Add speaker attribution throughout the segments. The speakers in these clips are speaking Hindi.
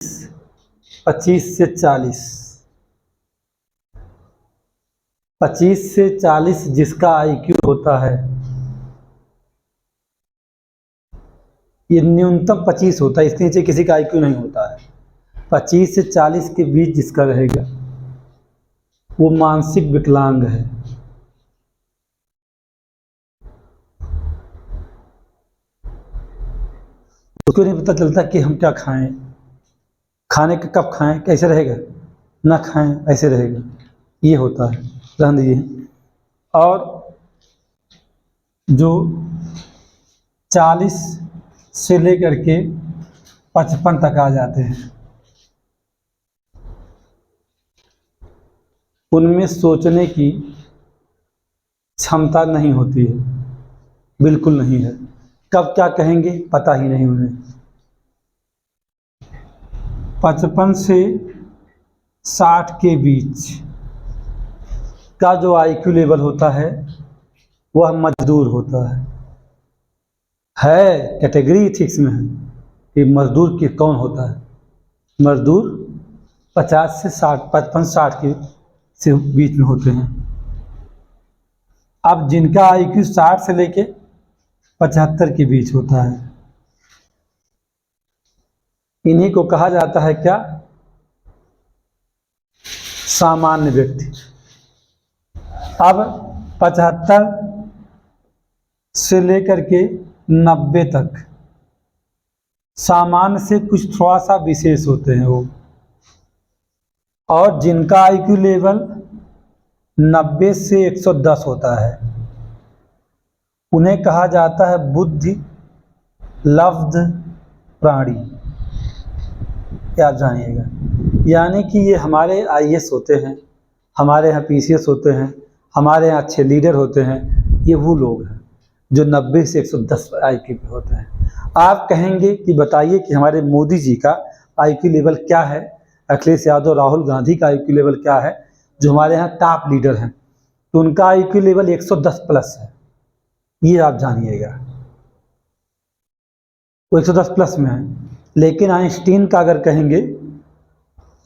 Speaker 1: 25 से 40, 25 से 40 जिसका आईक्यू होता है, ये न्यूनतम 25 होता है, इसके नीचे किसी का आईक्यू नहीं होता है। 25 से 40 के बीच जिसका रहेगा वो मानसिक विकलांग है। उसको नहीं पता चलता कि हम क्या खाएं, खाने का कब खाएं, कैसे रहेगा, ना खाएं ऐसे रहेगा, ये होता है। ध्यान दीजिए। और जो 40 से लेकर के 55 तक आ जाते हैं, उनमें सोचने की क्षमता नहीं होती है, बिल्कुल नहीं है। कब क्या कहेंगे पता ही नहीं उन्हें। 55 से 60 के बीच का जो आईक्यू लेवल होता है वह मजदूर होता है। कैटेगरी इथिक्स में है कि मजदूर की कौन होता है। मजदूर 50 से 60, 55-60 के से बीच में होते हैं। अब जिनका आईक्यू 60 से लेके 75 के बीच होता है, इन्हीं को कहा जाता है क्या, सामान्य व्यक्ति। अब 75 से लेकर के 90 तक सामान्य से कुछ थोड़ा सा विशेष होते हैं वो। और जिनका आईक्यू लेवल 90 से 110 होता है, उन्हें कहा जाता है बुद्धि लब्ध प्राणी। क्या आप जानिएगा, यानी कि ये हमारे आईएएस होते हैं, हमारे यहाँ पीसीएस होते हैं, हमारे यहाँ अच्छे लीडर होते हैं। ये वो लोग हैं जो 90 से 110 आईक्यू पे होते हैं। आप कहेंगे कि बताइए कि हमारे मोदी जी का आईक्यू लेवल क्या है, अखिलेश यादव, राहुल गांधी का आईक्यू लेवल क्या है, जो हमारे यहाँ टॉप लीडर हैं, तो उनका आईक्यू लेवल 110 प्लस है। ये आप जानिएगा, वो 110 प्लस में है। लेकिन आइंस्टीन का अगर कहेंगे,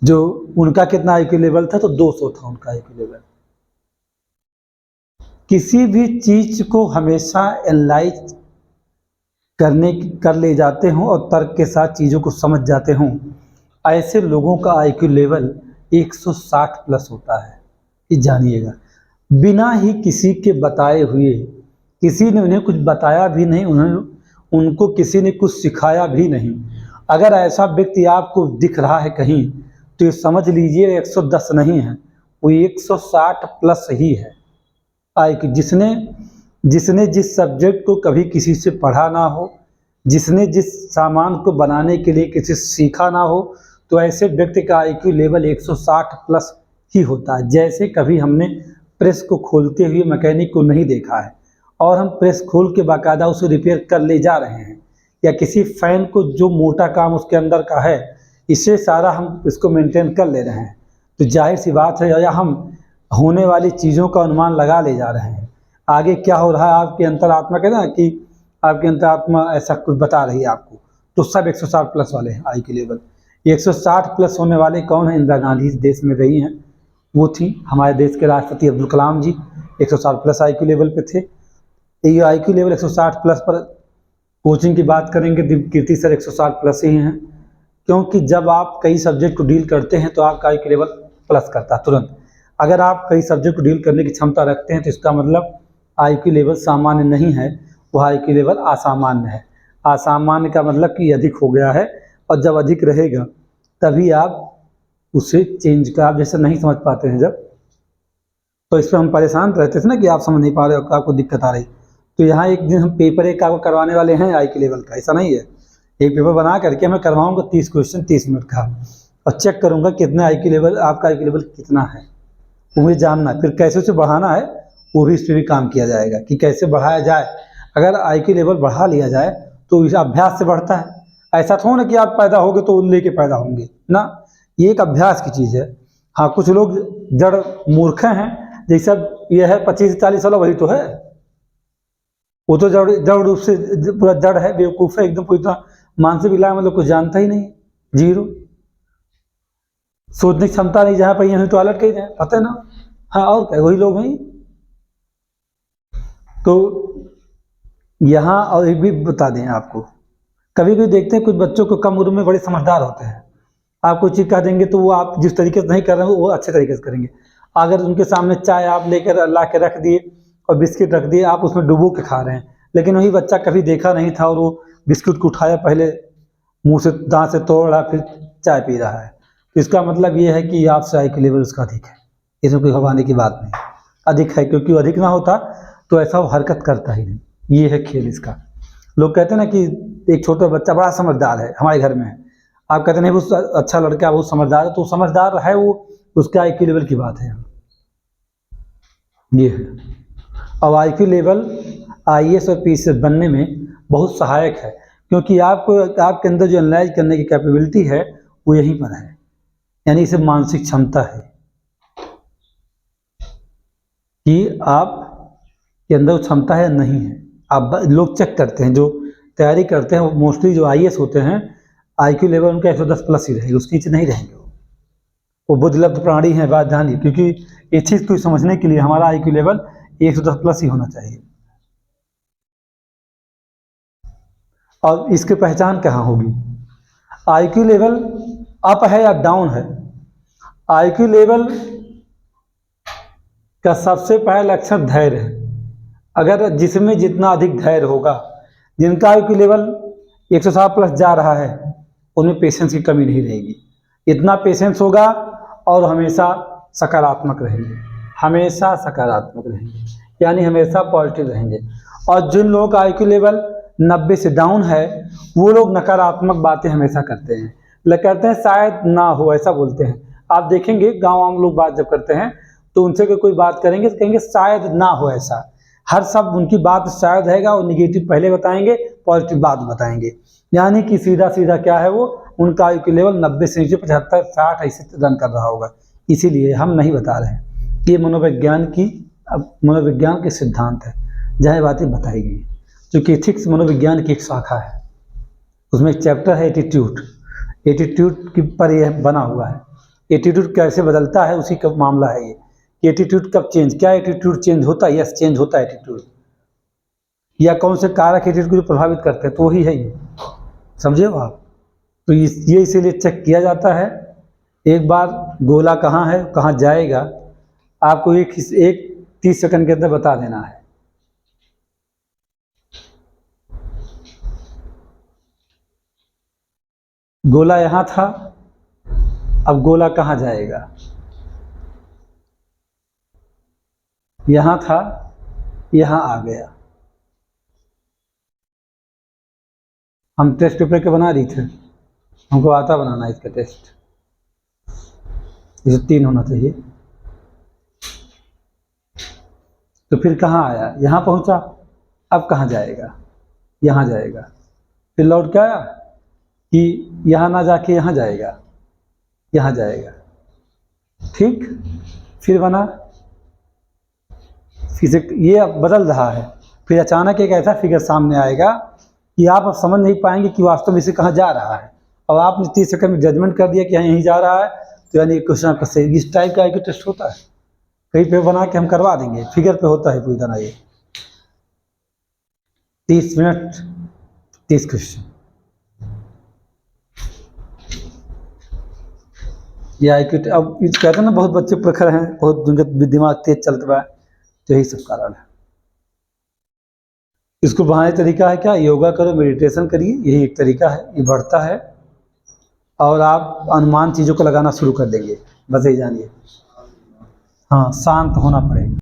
Speaker 1: जो उनका कितना आईक्यू लेवल था, तो 200 था उनका आईक्यू लेवल। किसी भी चीज को हमेशा एनालाइज कर ले जाते हों और तर्क के साथ चीज़ों को समझ जाते हों, ऐसे लोगों का आईक्यू लेवल 160 प्लस होता है। ये जानिएगा। बिना ही किसी के बताए हुए, किसी ने उन्हें कुछ बताया भी नहीं, उनको किसी ने कुछ सिखाया भी नहीं, अगर ऐसा व्यक्ति आपको दिख रहा है कहीं, तो ये समझ लीजिए 110 नहीं है, वो 160 प्लस ही है। जिसने जिस सब्जेक्ट को कभी किसी से पढ़ा ना हो, जिसने जिस सामान को बनाने के लिए किसी से सीखा ना हो, तो ऐसे व्यक्ति का आईक्यू लेवल 160 प्लस ही होता है। जैसे कभी हमने प्रेस को खोलते हुए मैकेनिक को नहीं देखा है और हम प्रेस खोल के बाकायदा उसे रिपेयर कर ले जा रहे हैं, या किसी फैन को जो मोटा काम उसके अंदर का है, इससे सारा हम इसको मेंटेन कर ले रहे हैं, तो जाहिर सी बात है, या हम होने वाली चीज़ों का अनुमान लगा ले जा रहे हैं। आगे क्या हो रहा है आपकी अंतरात्मा, कहते हैं कि आपकी अंतरात्मा ऐसा कुछ बता रही है आपको, तो सब 160 प्लस वाले हैं आईक्यू लेवल। 160 प्लस होने वाले कौन है? इंदिरा गांधी इस देश में रही हैं, वो थी हमारे देश के राष्ट्रपति अब्दुल कलाम जी, 160 प्लस आईक्यू लेवल पे थे। ये आईक्यू लेवल 160 प्लस पर कोचिंग की बात करेंगे तो कीर्ति सर 160 प्लस ही हैं, क्योंकि जब आप कई सब्जेक्ट को डील करते हैं तो आपका आईक्यू लेवल प्लस करता है तुरंत। अगर आप कई सब्जेक्ट को डील करने की क्षमता रखते हैं तो इसका मतलब आईक्यू लेवल सामान्य नहीं है, वह आईक्यू लेवल असामान्य है। असामान्य का मतलब कि अधिक हो गया है, और जब अधिक रहेगा तभी आप उसे चेंज का, आप जैसे नहीं समझ पाते हैं जब, तो इस पर हम परेशान रहते थे ना कि आप समझ नहीं पा रहे हो, आपको दिक्कत आ रही। तो यहाँ एक दिन हम पेपर एक आपको करवाने वाले हैं आईक्यू लेवल का, ऐसा नहीं है, एक पेपर बना करके मैं करवाऊँगा 30 क्वेश्चन 30 मिनट का, और चेक करूँगा कितना आईक्यू लेवल, आपका आईक्यू लेवल कितना है, वो मुझे जानना है। फिर कैसे उसे बढ़ाना है वो भी इस पर भी काम किया जाएगा कि कैसे बढ़ाया जाए। अगर आईक्यू लेवल बढ़ा लिया जाए तो इस अभ्यास से बढ़ता है। ऐसा थोड़ा ना कि आप पैदा होगे तो लेके पैदा होंगे ना, ये एक अभ्यास की चीज़ है। हाँ, कुछ लोग जड़ मूर्ख हैं, जैसा ये है 25 से 40 वाला, वही तो है, वो तो जड़ रूप से पूरा जड़ है, बेवकूफ़ है एकदम, पूरी तरह मानसिक विकलांग, मतलब कुछ जानता ही नहीं, जीरो। सोचने की क्षमता नहीं, जहाँ पर यहीं टॉयलेट कहीं जाए, पता है ना। हाँ, और क्या, वही लोग हैं। तो यहाँ और एक भी बता दें आपको, कभी कभी देखते हैं कुछ बच्चों को कम उम्र में बड़े समझदार होते हैं। आप कोई चीज़ कह देंगे तो वो आप जिस तरीके से नहीं कर रहे हो वो अच्छे तरीके से करेंगे। अगर उनके सामने चाय आप लेकर ला के रख दिए और बिस्किट रख दिए, आप उसमें डुबो के खा रहे हैं, लेकिन वही बच्चा कभी देखा नहीं था और वो बिस्कुट को उठाया, पहले मुंह से दांत से तोड़ रहा, फिर चाय पी रहा है। तो इसका मतलब ये है कि आपसे IQ लेवल उसका अधिक है, इसमें कोई घबराने की बात नहीं, अधिक है। क्योंकि अधिक ना होता तो ऐसा वो हरकत करता ही नहीं। ये है खेल इसका। लोग कहते हैं ना कि एक छोटा बच्चा बड़ा समझदार है, हमारे घर में है, आप कहते नहीं वो अच्छा लड़का बहुत समझदार है, तो समझदार है वो, उसके IQ लेवल की बात है। ये है। अब IQ लेवल IAS और PCS बनने में बहुत सहायक है, क्योंकि आपको आपके अंदर जो एनालाइज करने की कैपेबिलिटी है वो यहीं पर है, यानी इसे मानसिक क्षमता है कि आप के अंदर क्षमता है या नहीं है। आप लोग चेक करते हैं, जो तैयारी करते हैं, वो मोस्टली जो IAS होते हैं IQ लेवल उनका 110 प्लस ही रहेगा, उसके नीचे नहीं रहेंगे। वो बुद्धिलब्ध प्राणी हैं, बात ध्यान, क्योंकि ये चीज़ को समझने के लिए हमारा IQ लेवल 110 प्लस ही होना चाहिए। और इसकी पहचान कहाँ होगी? IQ लेवल अप है या डाउन है? IQ लेवल का सबसे पहला लक्षण धैर्य है। अगर जिसमें जितना अधिक धैर्य होगा, जिनका IQ लेवल 160 प्लस जा रहा है, उनमें पेशेंस की कमी नहीं रहेगी। इतना पेशेंस होगा और हमेशा सकारात्मक रहेंगे, हमेशा सकारात्मक रहेंगे, यानी हमेशा पॉजिटिव रहेंगे। और जिन लोगों का IQ लेवल 90 से डाउन है, वो लोग नकारात्मक बातें हमेशा करते हैं, कहते हैं शायद ना हो, ऐसा बोलते हैं। आप देखेंगे गाँव आम लोग बात जब करते हैं तो उनसे कोई बात करेंगे तो कहेंगे शायद ना हो ऐसा। हर शब्द उनकी बात शायद रहेगा, और निगेटिव पहले बताएंगे, पॉजिटिव बात बताएंगे। यानी कि सीधा सीधा क्या है, वो उनका IQ लेवल 90 से नीचे 75 60 ऐसे रन कर रहा होगा। इसीलिए हम नहीं बता रहे हैं, ये मनोविज्ञान के सिद्धांत है जहाँ ये बातें बताई गई। क्योंकि एथिक्स मनोविज्ञान की एक शाखा है, उसमें एक चैप्टर है एटीट्यूड की पर यह बना हुआ है। एटीट्यूड कैसे बदलता है उसी का मामला है ये, एटीट्यूड कब चेंज, क्या एटीट्यूड चेंज होता है? यस, चेंज होता है एटीट्यूड, या कौन से कारक एटीट्यूड को प्रभावित करते हैं, तो वही है ये, समझे हो आप। तो ये इसीलिए चेक किया जाता है। एक बार गोला कहाँ है, कहाँ जाएगा, आपको एक 30 सेकंड के अंदर बता देना है। गोला यहाँ था, अब गोला कहाँ जाएगा? यहाँ था, यहाँ आ गया। हम टेस्ट पेपर के बना रही थे, हमको आता बनाना इसका टेस्ट, इसे 3 होना चाहिए। तो फिर कहाँ आया? यहाँ पहुँचा, अब कहाँ जाएगा? यहाँ जाएगा। फिर लौट के आया कि यहाँ ना जाके यहाँ जाएगा, यहाँ जाएगा, ठीक। फिर बना, फिर से ये अब बदल रहा है। फिर अचानक एक ऐसा फिगर सामने आएगा कि आप अब समझ नहीं पाएंगे कि वास्तव में इसे कहाँ जा रहा है। और आपने 30 सेकंड में जजमेंट कर दिया कि यहाँ यहीं जा रहा है, तो यानी क्वेश्चन आपका सही। इस टाइप का IQ टेस्ट होता है, कहीं पे बना के हम करवा देंगे, फिगर पे होता है पूरी तरह। ये 30 मिनट 30 क्वेश्चन, ये IQ। अब कहते हैं ना बहुत बच्चे प्रखर हैं, बहुत उनका दिमाग तेज चलता है, तो यही सब कारण है। इसको बढ़ाने तरीका है क्या? योगा करो, मेडिटेशन करिए, यही एक तरीका है, ये बढ़ता है। और आप अनुमान चीज़ों को लगाना शुरू कर देंगे, बस यही जानिए। हाँ, शांत होना पड़ेगा।